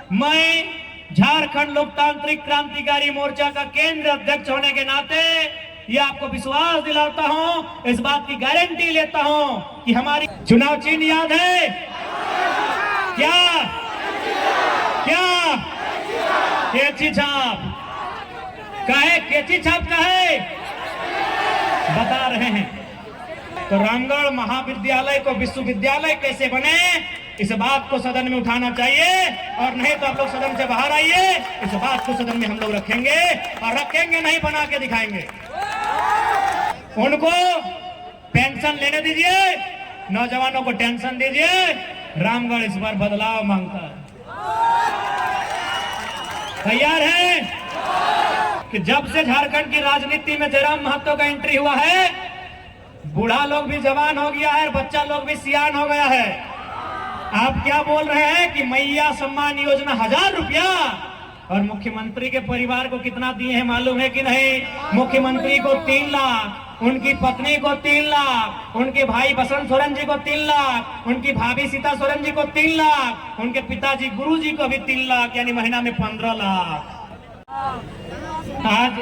मैं झारखंड लोकतांत्रिक क्रांतिकारी मोर्चा का केंद्र अध्यक्ष होने के नाते ये आपको विश्वास दिलाता हूं, इस बात की गारंटी लेता हूं कि हमारी चुनाव चिन्ह याद है क्या? क्या? कैंची छाप का है? कैंची छाप का है बता रहे हैं। तो रामगढ़ महाविद्यालय को विश्वविद्यालय कैसे बने, इस बात को सदन में उठाना चाहिए, और नहीं तो आप लोग सदन से बाहर आइए। इस बात को सदन में हम लोग रखेंगे, और रखेंगे नहीं, बना के दिखाएंगे। उनको पेंशन लेने दीजिए, नौजवानों को टेंशन दीजिए। रामगढ़ इस बार बदलाव मांगता है। तैयार है कि जब से झारखंड की राजनीति में जयराम महतो का एंट्री हुआ है, बूढ़ा लोग भी जवान हो गया है, बच्चा लोग भी सियान हो गया है। आप क्या बोल रहे हैं कि मैया सम्मान योजना 1000 रुपया, और मुख्यमंत्री के परिवार को कितना दिए हैं मालूम है कि नहीं? मुख्यमंत्री को 3 लाख, उनकी पत्नी को 3 लाख, उनके भाई बसंत सोरेन जी को 3 लाख, उनकी भाभी सीता सोरेन जी को 3 लाख, उनके पिताजी गुरु जी को भी 3 लाख, यानी महीना में 15 लाख। आज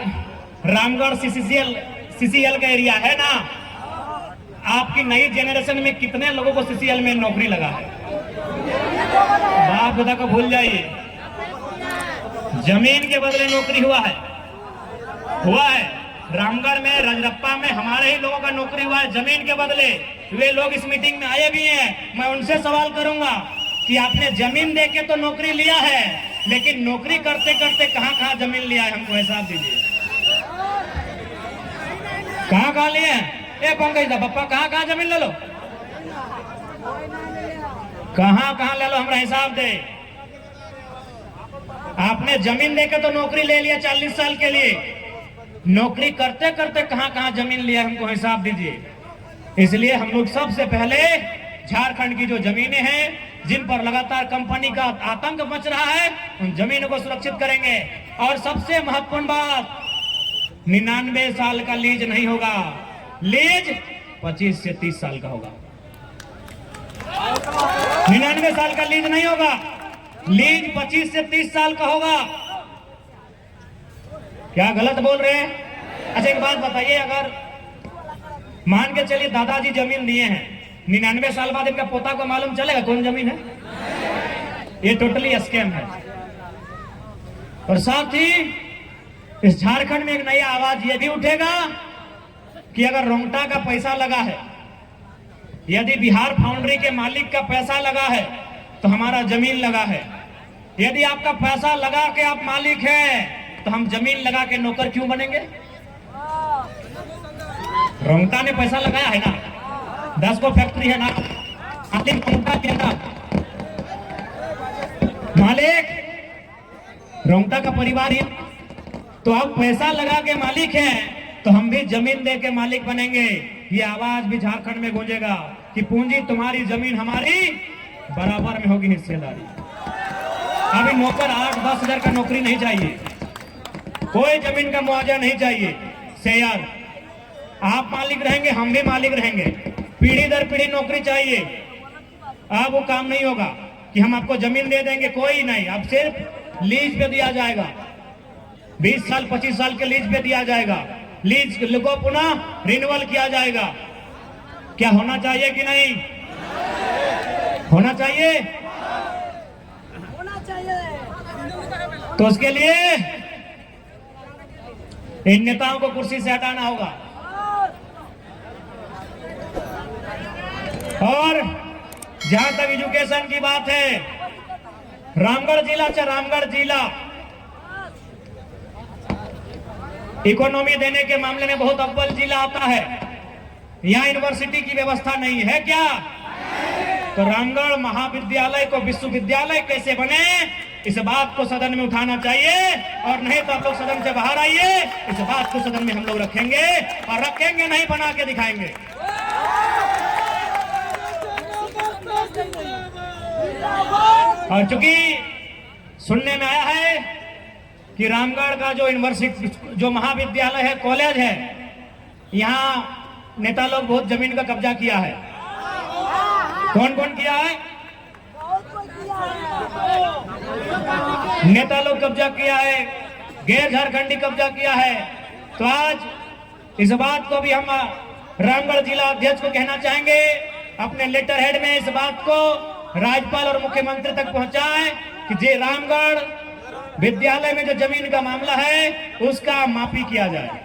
रामगढ़ सीसीएल का एरिया है ना, आपकी नई जेनरेशन में कितने लोगों को सीसीएल में नौकरी लगा है? बाप दादा को भूल जाइए, जमीन के बदले नौकरी हुआ है। रामगढ़ में रजरप्पा में हमारे ही लोगों का नौकरी हुआ है जमीन के बदले। वे लोग इस मीटिंग में आए भी हैं। मैं उनसे सवाल करूंगा कि आपने जमीन देके तो नौकरी लिया है, लेकिन नौकरी करते करते कहां जमीन लिया है, हमको हिसाब दीजिए। कहां लिए हैं? पंकज दा पप्पा, कहां जमीन ले लो, कहां ले लो, हमरा हिसाब दे। आपने जमीन देकर तो नौकरी ले लिया 40 साल के लिए, नौकरी करते करते कहां जमीन लिया, हमको हिसाब दीजिए। इसलिए हम लोग सबसे पहले झारखंड की जो जमीनें हैं, जिन पर लगातार कंपनी का आतंक मच रहा है, उन जमीनों को सुरक्षित करेंगे। और सबसे महत्वपूर्ण बात, 99 साल का लीज नहीं होगा, लीज 25 से 30 साल का होगा। 99 साल का लीज नहीं होगा, लीज 25 से 30 साल का होगा। क्या गलत बोल रहे हैं? अच्छा एक बात बताइए, अगर मान के चलिए दादाजी जमीन दिए हैं, 99 साल बाद इनका पोता को मालूम चलेगा कौन जमीन है? ये टोटली स्कैम है। और साथ ही इस झारखंड में एक नया आवाज ये भी उठेगा कि अगर रोंगटा का पैसा लगा है, यदि बिहार फाउंड्री के मालिक का पैसा लगा है, तो हमारा जमीन लगा है। यदि आपका पैसा लगा के आप मालिक हैं, तो हम जमीन लगा के नौकर क्यों बनेंगे? रोंगटा ने पैसा लगाया है ना, 10 को फैक्ट्री है ना, मालिक रोंगटा का परिवार ही, तो आप पैसा लगा के मालिक हैं, तो हम भी जमीन दे के मालिक बनेंगे। ये आवाज भी झारखंड में गूंजेगा कि पूंजी तुम्हारी, जमीन हमारी, बराबर में होगी हिस्सेदारी। अभी नौकर 8-10 हजार का नौकरी नहीं चाहिए, कोई जमीन का मुआवजा नहीं चाहिए। शेयर आप मालिक रहेंगे, हम भी मालिक रहेंगे, पीढ़ी दर पीढ़ी नौकरी चाहिए। अब वो काम नहीं होगा कि हम आपको जमीन दे देंगे, कोई नहीं। अब सिर्फ लीज पे दिया जाएगा, 20 साल 25 साल के लीज पे दिया जाएगा। लीज को पुनः रिन्यूअल किया जाएगा। क्या होना चाहिए कि नहीं होना चाहिए? तो उसके लिए इन नेताओं को कुर्सी से हटाना होगा। और जहां तक एजुकेशन की बात है, रामगढ़ जिला इकोनॉमी देने के मामले में बहुत अव्वल जिला आता है। यहाँ यूनिवर्सिटी की व्यवस्था नहीं है क्या? तो रामगढ़ महाविद्यालय को विश्वविद्यालय कैसे बने, इस बात को सदन में उठाना चाहिए, और नहीं तो आप लोग सदन से बाहर आइए। इस बात को सदन में हम लोग रखेंगे, और रखेंगे नहीं, बना के दिखाएंगे। और चूंकि सुनने में आया है कि रामगढ़ का जो यूनिवर्सिटी, जो महाविद्यालय है, कॉलेज है, यहाँ नेता लोग बहुत जमीन का कब्जा किया है। कौन कौन किया है? नेता लोग कब्जा किया है, गैर झारखंडी कब्जा किया है। तो आज इस बात को भी हम रामगढ़ जिला अध्यक्ष को कहना चाहेंगे, अपने लेटर हेड में इस बात को राज्यपाल और मुख्यमंत्री तक पहुंचाएं कि जे रामगढ़ विद्यालय में जो जमीन का मामला है उसका माफी किया जाए।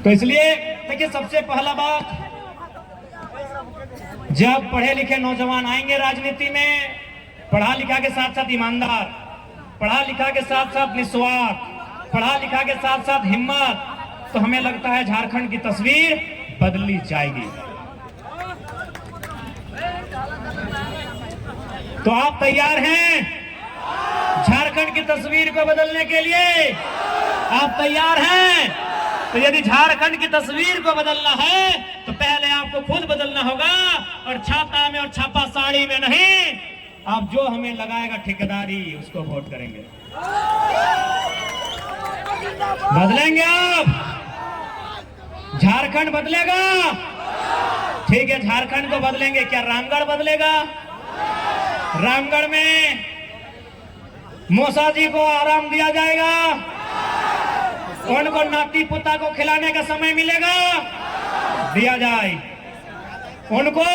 तो इसलिए देखिए, सबसे पहला बात, जब पढ़े लिखे नौजवान आएंगे राजनीति में, पढ़ा लिखा के साथ साथ ईमानदार, पढ़ा लिखा के साथ साथ निस्वार्थ, पढ़ा लिखा के साथ साथ हिम्मत, तो हमें लगता है झारखंड की तस्वीर बदली जाएगी। तो आप तैयार हैं झारखंड की तस्वीर को बदलने के लिए? आप तैयार हैं? तो यदि झारखंड की तस्वीर को बदलना है तो पहले आपको खुद बदलना होगा, और छाता में और छापा साड़ी में नहीं। आप जो हमें लगाएगा ठेकेदारी, उसको वोट करेंगे। बदलेंगे आप? झारखंड बदलेगा? ठीक है, झारखंड को बदलेंगे। क्या रामगढ़ बदलेगा? रामगढ़ में मौसा जी को आराम दिया जाएगा, उनको नाती पोता को खिलाने का समय मिलेगा, दिया जाए। उनको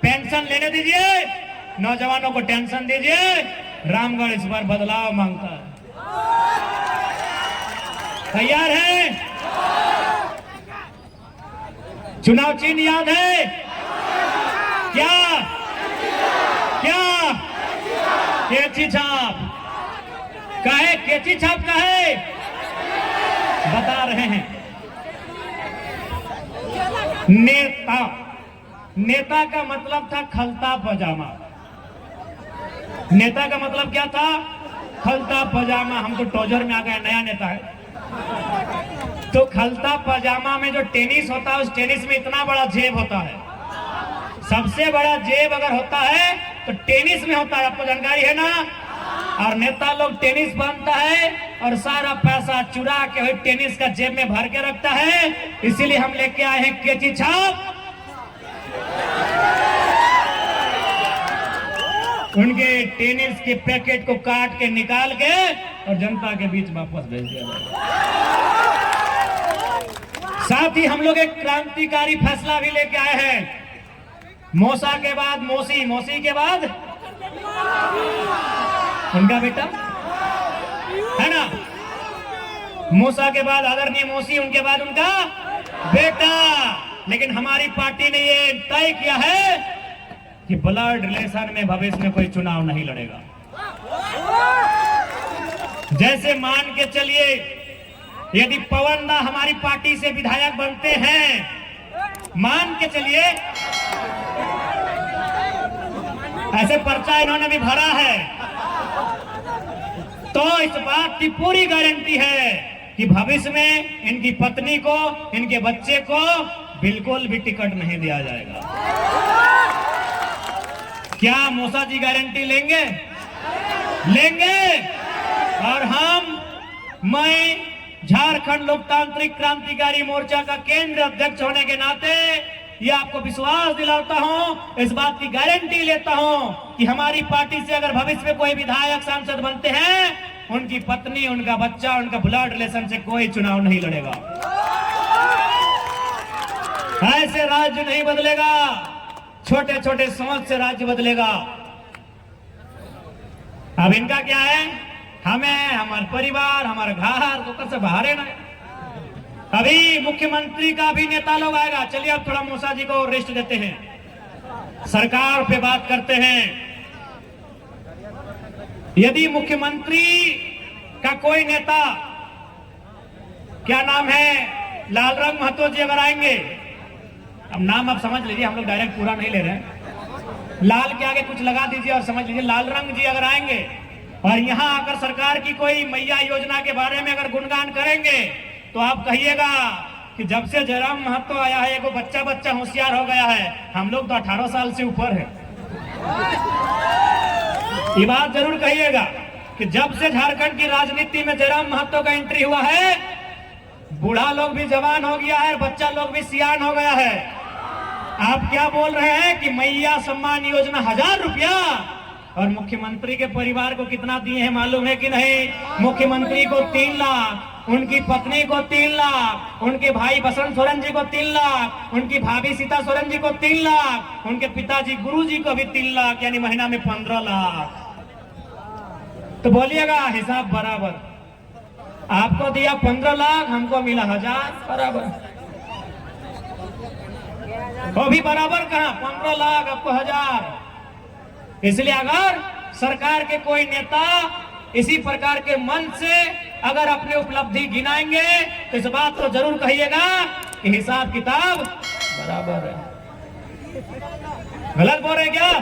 पेंशन लेने दीजिए, नौजवानों को टेंशन दीजिए। रामगढ़ इस बार बदलाव मांगता है। तैयार है? चुनाव चिन्ह याद है क्या? क्या? केची छाप। काहे केची छाप का है? बता रहे हैं। नेता, नेता का मतलब था खलता पजामा। नेता का मतलब क्या था? खलता पजामा। हम तो टोजर में आ गए, नया नेता है। तो खलता पजामा में जो टेनिस होता है, उस टेनिस में इतना बड़ा जेब होता है। सबसे बड़ा जेब अगर होता है तो टेनिस में होता है, आपको जानकारी है ना? और नेता लोग टेनिस पहनता है और सारा पैसा चुरा के टेनिस का जेब में भर के रखता है। इसीलिए हम लेके आए हैं केची छाप। उनके टेनिस के पैकेट को काट के निकाल के और जनता के बीच वापस भेज दिया जाएगा। साथ ही हम लोग एक क्रांतिकारी फैसला भी लेके आए हैं। मौसा के बाद मौसी, मौसी के बाद उनका बेटा है ना, मौसा के बाद आदरणीय मौसी, उनके बाद उनका बेटा। लेकिन हमारी पार्टी ने ये तय किया है कि ब्लड रिलेशन में भविष्य में कोई चुनाव नहीं लड़ेगा। जैसे मान के चलिए, यदि पवन दा हमारी पार्टी से विधायक बनते हैं, मान के चलिए, ऐसे पर्चा इन्होंने भी भरा है, तो इस बात की पूरी गारंटी है कि भविष्य में इनकी पत्नी को, इनके बच्चे को बिल्कुल भी टिकट नहीं दिया जाएगा। क्या मौसा जी गारंटी लेंगे? लेंगे। और मैं झारखंड लोकतांत्रिक क्रांतिकारी मोर्चा का केंद्रीय अध्यक्ष होने के नाते ये आपको विश्वास दिलाता हूं, इस बात की गारंटी लेता हूं कि हमारी पार्टी से अगर भविष्य में कोई विधायक सांसद बनते हैं, उनकी पत्नी, उनका बच्चा, उनका ब्लड रिलेशन से कोई चुनाव नहीं लड़ेगा। ऐसे राज्य नहीं बदलेगा, छोटे छोटे सोच से राज्य बदलेगा। अब इनका क्या है? हमें, हमारे परिवार, हमारे घर को कैसे बाहर है ना। अभी मुख्यमंत्री का भी नेता लोग आएगा। चलिए अब थोड़ा मौसा जी को रेस्ट देते हैं, सरकार पे बात करते हैं। यदि मुख्यमंत्री का कोई नेता, क्या नाम है, लालरंग महतो जी अगर आएंगे, अब नाम आप समझ लीजिए, हम लोग डायरेक्ट पूरा नहीं ले रहे हैं, लाल के आगे कुछ लगा दीजिए और समझ लीजिए, लालरंग जी अगर आएंगे और यहाँ आकर सरकार की कोई मैया योजना के बारे में अगर गुणगान करेंगे, तो आप कहिएगा कि जब से जयराम महतो आया है, एगो बच्चा बच्चा होशियार हो गया है। हम लोग तो 18 साल से ऊपर है। ये बात जरूर कहिएगा कि जब से झारखंड की राजनीति में जयराम महतो का एंट्री हुआ है, बूढ़ा लोग भी जवान हो गया है, बच्चा लोग भी सियान हो गया है। आप क्या बोल रहे हैं कि मैया सम्मान योजना 1000 रुपया, और मुख्यमंत्री के परिवार को कितना दिए हैं मालूम है कि नहीं? मुख्यमंत्री को 3 लाख, उनकी पत्नी को 3 लाख, उनके भाई बसंत सोरेन जी को 3 लाख, उनकी भाभी सीता सोरेन जी को 3 लाख, उनके पिताजी गुरु जी को भी 3 लाख, यानी महीना में 15 लाख। तो बोलिएगा हिसाब बराबर। आपको दिया 15 लाख, हमको मिला 1000, बराबर। वो भी बराबर कहा, 15 लाख आपको 1000। इसलिए अगर सरकार के कोई नेता इसी प्रकार के मन से अगर अपने उपलब्धि गिनाएंगे तो इस बात को जरूर कहिएगा कि हिसाब किताब बराबर है। गलत बोल रहे क्या?